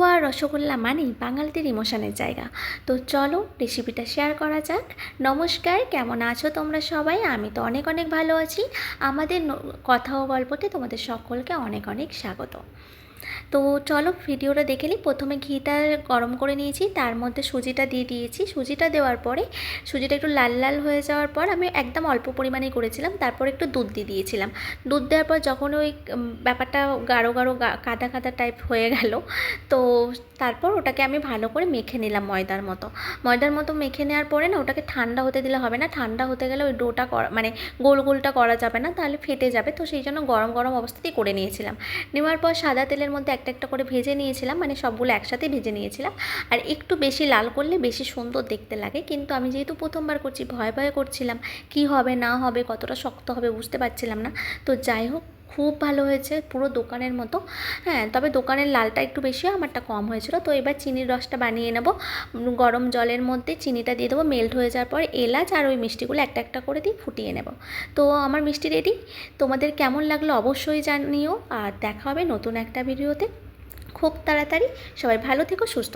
হালুয়া আর রসগোল্লা মানেই বাঙালিদের ইমোশনের জায়গা। তো চলো রেসিপিটা শেয়ার করা যাক। নমস্কার, কেমন আছো তোমরা সবাই? আমি তো অনেক অনেক ভালো আছি। আমাদের কথা ও গল্পতে তোমাদের সকলকে অনেক অনেক স্বাগত। তো চলো ভিডিওটা দেখে নিই। প্রথমে ঘিটা গরম করে নিয়েছি, তার মধ্যে সুজিটা দিয়ে দিয়েছি। সুজিটা দেওয়ার পরে সুজিটা একটু লাল লাল হয়ে যাওয়ার পর আমি একদম অল্প পরিমাণেই করেছিলাম, তারপর একটু দুধ দিয়ে দিয়েছিলাম। দুধ দেওয়ার পর যখন ওই ব্যাপারটা গাঢ় গাঢ় কাদা কাদা টাইপ হয়ে গেল, তো তারপর ওটাকে আমি ভালো করে মেখে নিলাম ময়দার মতো মেখে নেওয়ার পরে না, ওটাকে ঠান্ডা হতে দিলে হবে না। ঠান্ডা হতে গেলে ওই ডোটা মানে গোল গোলটা করা যাবে না, তাহলে ফেটে যাবে। তো সেই জন্য গরম গরম অবস্থাতেই করে নিয়েছিলাম। নেওয়ার পর সাদা তেলের মধ্যে একটা একটা করে ভেজে নিয়েছিলাম, মানে সবগুলো একসাথে ভেজে নিয়েছিলাম। আর একটু বেশি লাল করলে বেশি সুন্দর দেখতে লাগে, কিন্তু আমি যেহেতু প্রথমবার করছি ভয়ে ভয়ে করছিলাম, কি হবে না হবে, কতটা শক্ত হবে বুঝতে পারছিলাম না। তো যাই হোক, খুব ভালো হয়েছে, পুরো দোকানের মতো। হ্যাঁ, তবে দোকানের লালটা একটু বেশি, আমারটা কম হয়েছিল। তো এবার চিনির রসটা বানিয়ে নেব। গরম জলের মধ্যে চিনিটা দিয়ে দেবো, মেল্ট হয়ে যাওয়ার পর এলাচ আর ওই মিষ্টিগুলো একটা একটা করে দিয়ে ফুটিয়ে নেব। তো আমার মিষ্টি রেডি। তোমাদের কেমন লাগলো অবশ্যই জানিও, আর দেখা হবে নতুন একটা ভিডিওতে খুব তাড়াতাড়ি। সবাই ভালো থেকো, সুস্থ।